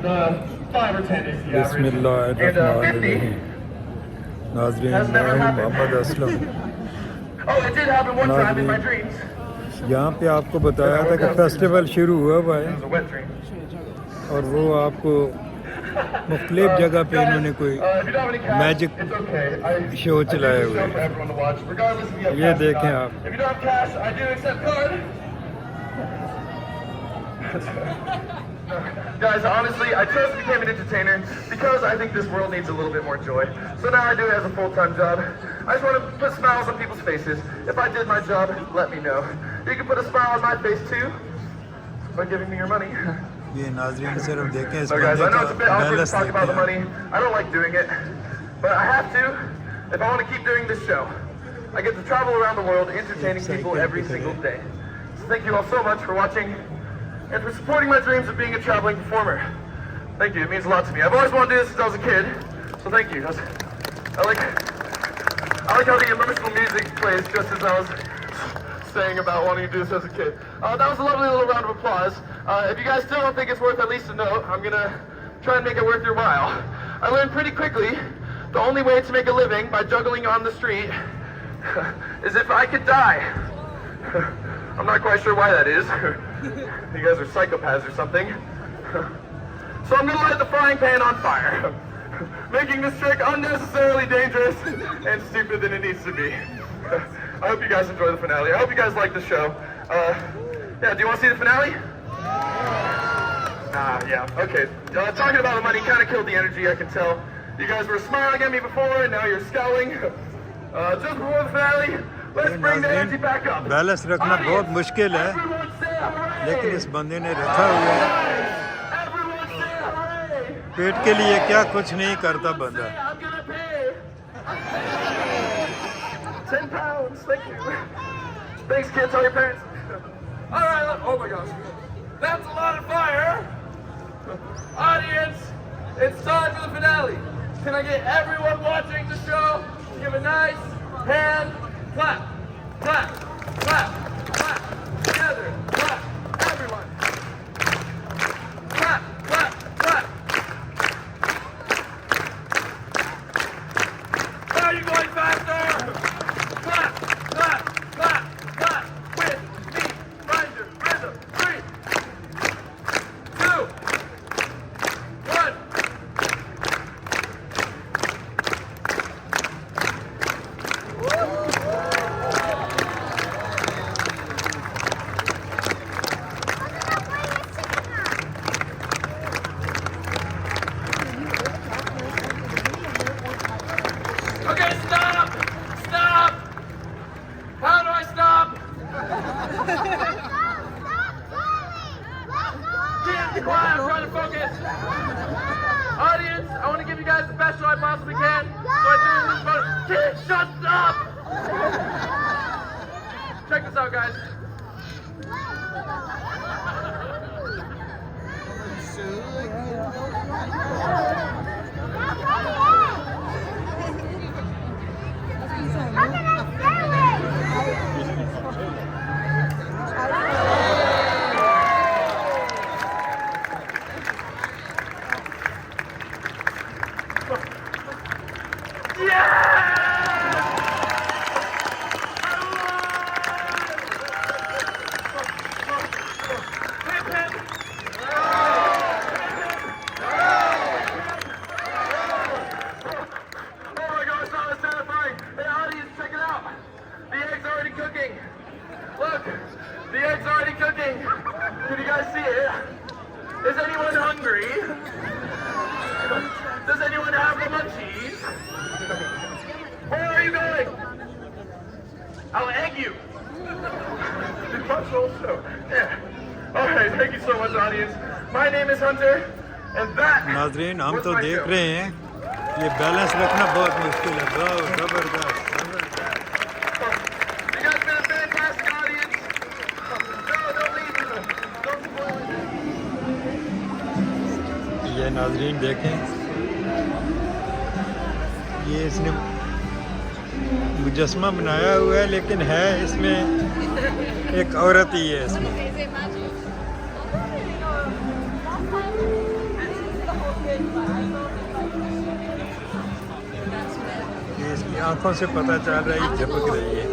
5 or 10 is the average. बिस्मिल्लाहिर्रहमानिर्रहीम। नाज़रीन मैं हूँ Mohammad Aslam. Oh, it did happen one time in my dreams. यहाँ पे आपको बताया था कि फेस्टिवल शुरू हुआ हुआ है It was a wet dream. और वो आपको मुख्तलिफ जगह पे इन्होंने कोई If you don't have any cash, magic it's okay. Show I do चलाए this हुए show for हैं। everyone to watch, regardless if you have ये cash or देखें not. आप। If you don't have cash, I do accept card. Guys, honestly, I just became an entertainer because I think this world needs a little bit more joy. So now I do it as a full-time job. I just want to put smiles on people's faces. If I did my job, let me know. You can put a smile on my face too by giving me your money. ये नाज़रीन सिर्फ देखें इस So guys, बंदे I know का it's a bit awkward to balance talk about the देखें। money. I don't like doing it, but I have to if I want to keep doing this show. I get to travel around the world entertaining people every single day. So thank you all so much for watching and for supporting my dreams of being a traveling performer. Thank you, it means a lot to me. I've always wanted to do this since I was a kid, so thank you. I like how the emotional music plays just as I was saying about wanting to do this as a kid. That was a lovely little round of applause. If you guys still don't think it's worth at least a note, I'm gonna try and make it worth your while. I learned pretty quickly the only way to make a living by juggling on the street is if I could die. I'm not quite sure why that is. You guys are psychopaths or something. So I'm gonna light the frying pan on fire, making this trick unnecessarily dangerous and stupid than it needs to be. I hope you guys enjoy the finale. I hope you guys like the show. Yeah, do you want to see the finale? Yeah, okay. Talking about the money kind of killed the energy, I can tell. You guys were smiling at me before, and now you're scowling. Just before the finale, let's bring the energy back up. Balance रखना बहुत मुश्किल है, Everyone say hooray! लेकिन इस बंदे ने रखा हुआ है। Everyone say hooray! पेट के लिए क्या कुछ नहीं करता बंदा। I'm gonna pay 10 pounds. Thank you. Thanks, kids. Tell your parents. All right. Oh my gosh, that's a lot of fire. Audience, it's time for the finale. Can I get everyone watching the show to give a nice hand clap, clap, clap, clap, together, clap, everyone. Clap, clap, clap. Are you going faster? Clap, clap, clap, clap with me. Find your rhythm. 3, 2, 1. Okay, stop! Stop! How do I stop? Can't be quiet, I'm trying to focus. Audience, I want to give you guys the best show I possibly can. So I do this photo. Kid, shut up! Check this out, guys. Look, the egg's already cooking. Can you guys see it? Is anyone hungry? Does anyone have the munchies? Where are you going? I'll egg you. The cultural show. Yeah. All right, thank you so much, audience. My name is Hunter, and that नाज़रीन हम was तो my देख show. रहे हैं, ये balance रखना बहुत मुश्किल है। बहुत जबरदस्त। You guys been a fantastic audience. No, don't leave. Don't spoil it. ये नाज़रीन देखें, ये इसने मुजस्मा बनाया हुआ है, लेकिन है इसमें एक औरत ही है इसमें। ये इसकी आंखों से पता चल रहा है, ये झपक रही है।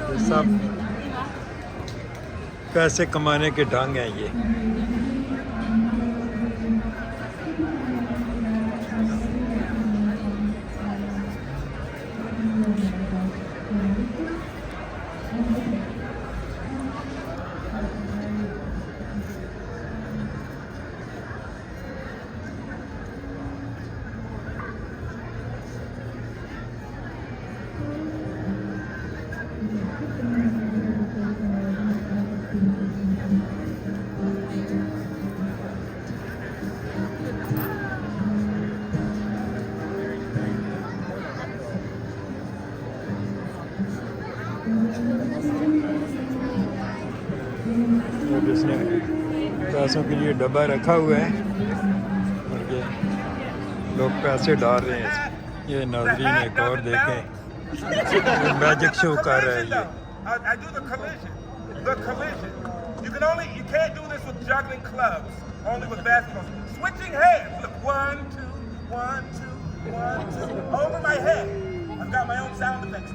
ये सब पैसे कमाने के ढंग हैं ये। अब इसने पैसों के लिए डब्बा रखा हुआ है और ये लोग पैसे डाल रहे हैं इसमें। ये नाज़रीन एक और देखें, ये मैजिक शो कर रहा है ये। I do the collision. The collision. You can't do this with juggling clubs. Only with basketballs. Switching hands. Look, 1, 2, 1, 2, 1, 2. Over my head. I've got my own sound effects.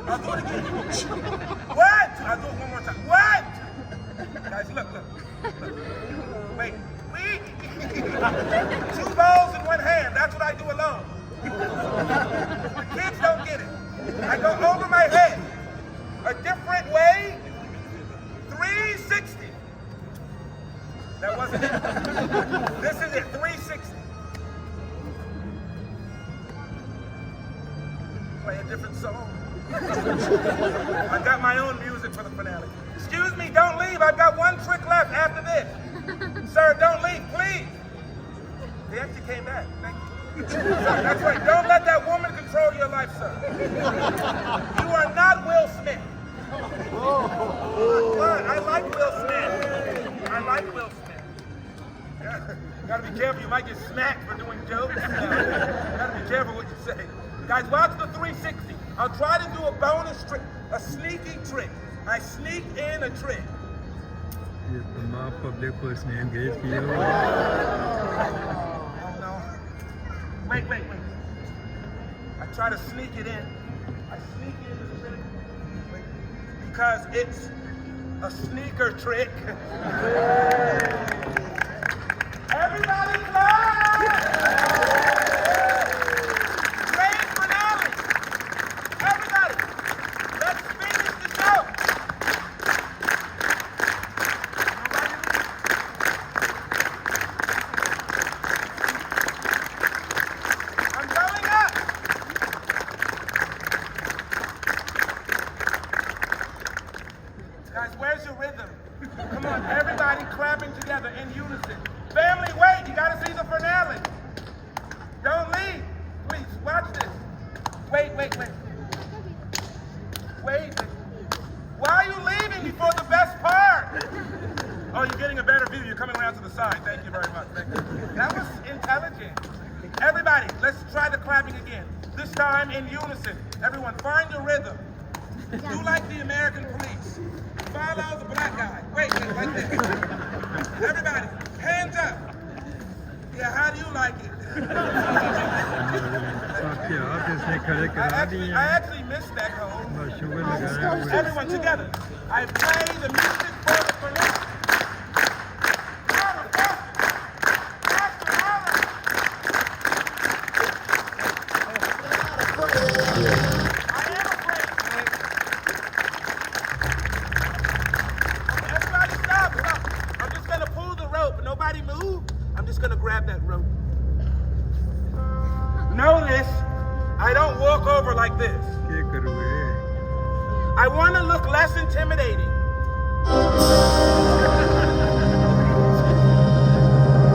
I'll do it again. What? I'll do it one more time. What? Guys, look. Wait. Two balls in one hand. That's what I do alone. The kids don't get it. I go over my head. A different way. 360. That wasn't it. This is it. 360. Play a different song. I've got my own music for the finale. Excuse me, don't leave. I've got one trick left after this. Sir, don't leave, please. He actually came back. Thank you. That's right. Don't let that woman control your life, sir. You are not Will Smith. What? I like Will Smith. Yeah. Gotta be careful. You might get smacked for doing jokes. Gotta be careful what you say. Guys, watch the 360. I'll try to do a bonus trick, a sneaky trick. I sneak in a trick. ये तमाम public को इसने engage किया हुआ है। Oh no. Wait. I try to sneak it in. I sneak in the trick. Wait. Because it's a sneaker trick. Everybody clap! Grand finale! Everybody, let's finish the show! I'm going up! Guys, where's your rhythm? Come on, everybody clapping together in unison. Family, wait, you gotta see the finale. Don't leave. Please, watch this. Wait. Why are you leaving before the best part? Oh, you're getting a better view. You're coming around to the side. Thank you very much. Thank you. That was intelligent. Everybody, let's try the clapping again. This time in unison. Everyone, find your rhythm. Do like the American police. Follow the black guy. Wait, like this. Everybody, hands up. Yeah, how do you like it? आपके हाथ इसने खड़े करा दिए I actually missed that hole. हैं, sugar लगाया हुआ है। Everyone together. I play the music for the police. Everybody stop. I'm just going to pull the rope. Nobody move. I'm just going to grab that rope. Notice, I don't walk over like this. क्या करोगे? I want to look less intimidating.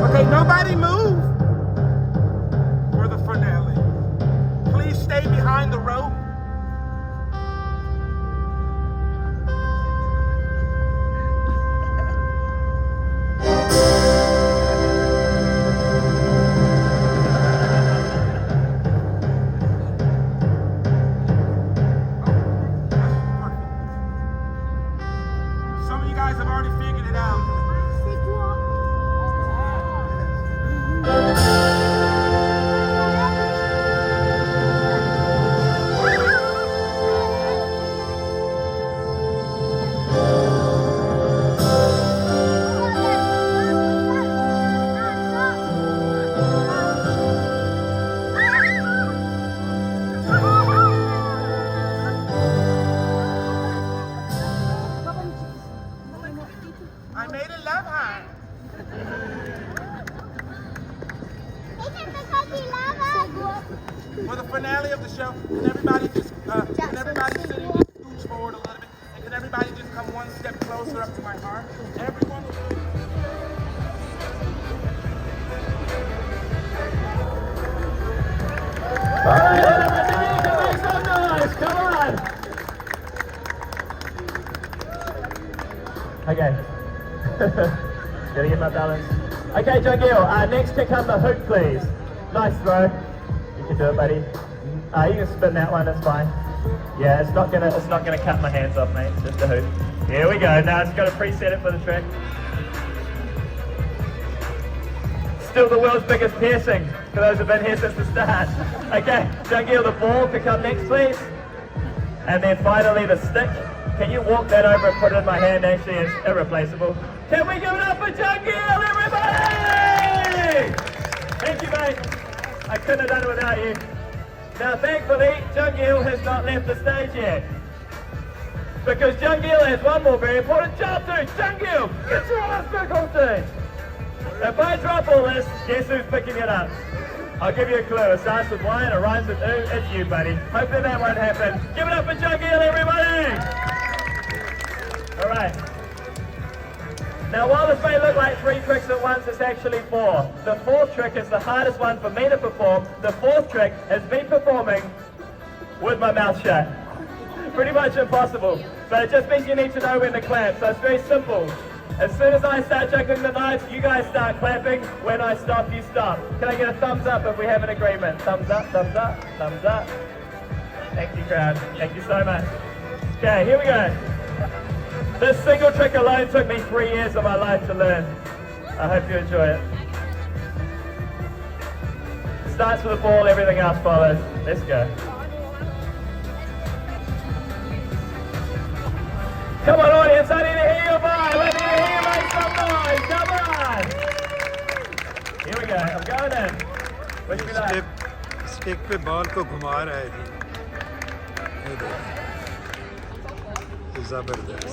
Okay, nobody move for the finale. Please stay behind the rope. For the finale of the show, can everybody just, can everybody sitting just scooch forward a little bit? And can everybody just come one step closer up to my heart? Everyone. All right, everybody, you can make some noise. Come on. Okay. Gotta get my balance. Okay, John Gill, next kick on the hook, please. Nice throw. You can do it, buddy. You can spin that one, that's fine. Yeah, it's not gonna cut my hands off, mate. It's just a hook. Here we go. Now it's got to preset it for the trick. Still the world's biggest piercing, for those who've been here since the start. Okay, John Gill, the ball to come next, please. And then finally the stick. Can you walk that over and put it in my hand? Actually, it's irreplaceable. Can we give it up for John Gill, everybody? Thank you, mate. I couldn't have done it without you. Now, thankfully, John Gill has not left the stage yet. Because John Gill has one more very important job to do. John Gill, get your ass back on stage. If I drop all this, guess who's picking it up? I'll give you a clue. It starts with Y and it rhymes with oo. It's you, buddy. Hopefully that won't happen. Give it up for John Gill, everybody! All right. Now, while this may look like 3 tricks at once, it's actually 4. The 4th trick is the hardest one for me to perform. The 4th trick is me performing with my mouth shut. Pretty much impossible, but it just means you need to know when to clap, so it's very simple. As soon as I start juggling the knives, you guys start clapping. When I stop, you stop. Can I get a thumbs up if we have an agreement? Thumbs up, thumbs up, thumbs up. Thank you, crowd. Thank you so much. Okay, here we go. This single trick alone took me 3 years of my life to learn. I hope you enjoy it. Starts with the ball, everything else follows. Let's go. Come on, audience, I need to hear your vibe. I need to hear you make some noise. Come on. Here we go. I'm going in. Wish me luck. Stick पे ball को घुमा रहा है ये देखो जबरदस्त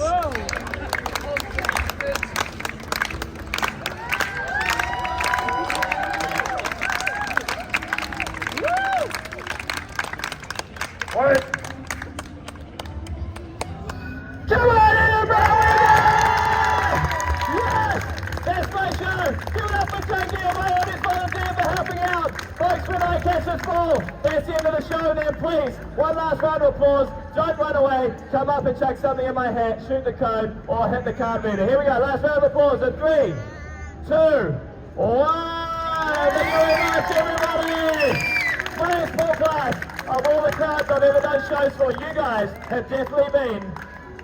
Come on, everybody! Yes! That's my show! Give it up for John Gill, my audience volunteer for helping out! Folks, when I catch this ball, that's the end of the show then, please. One last round of applause. Don't run away. Come up and chuck something in my hat, shoot the code, or hit the card reader. Here we go. Last round of applause in 3, 2, 1. Thank you very much, everybody! Players full class. Of all the crowds I've ever done shows for, you guys have definitely been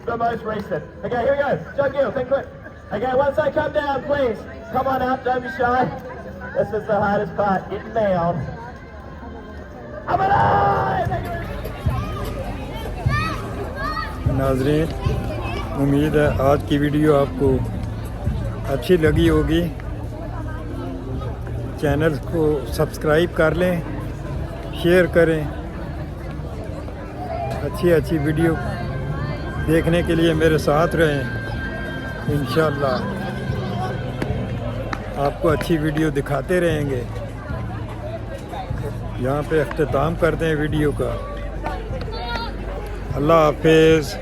the most recent. Okay, here we go. John Gill, think quick. Okay, once I come down, please, come on up, don't be shy. This is the hardest part, getting down. I'm alive! नाज़रीन, उम्मीद है आज की video आपको अच्छी लगी होगी। Channel को सब्सक्राइब कर लें, शेयर करें। अच्छी वीडियो देखने के लिए मेरे साथ रहें। इंशाअल्लाह आपको अच्छी वीडियो दिखाते रहेंगे। यहाँ पे अख्तिताम करते हैं वीडियो का। अल्लाह हाफिज़।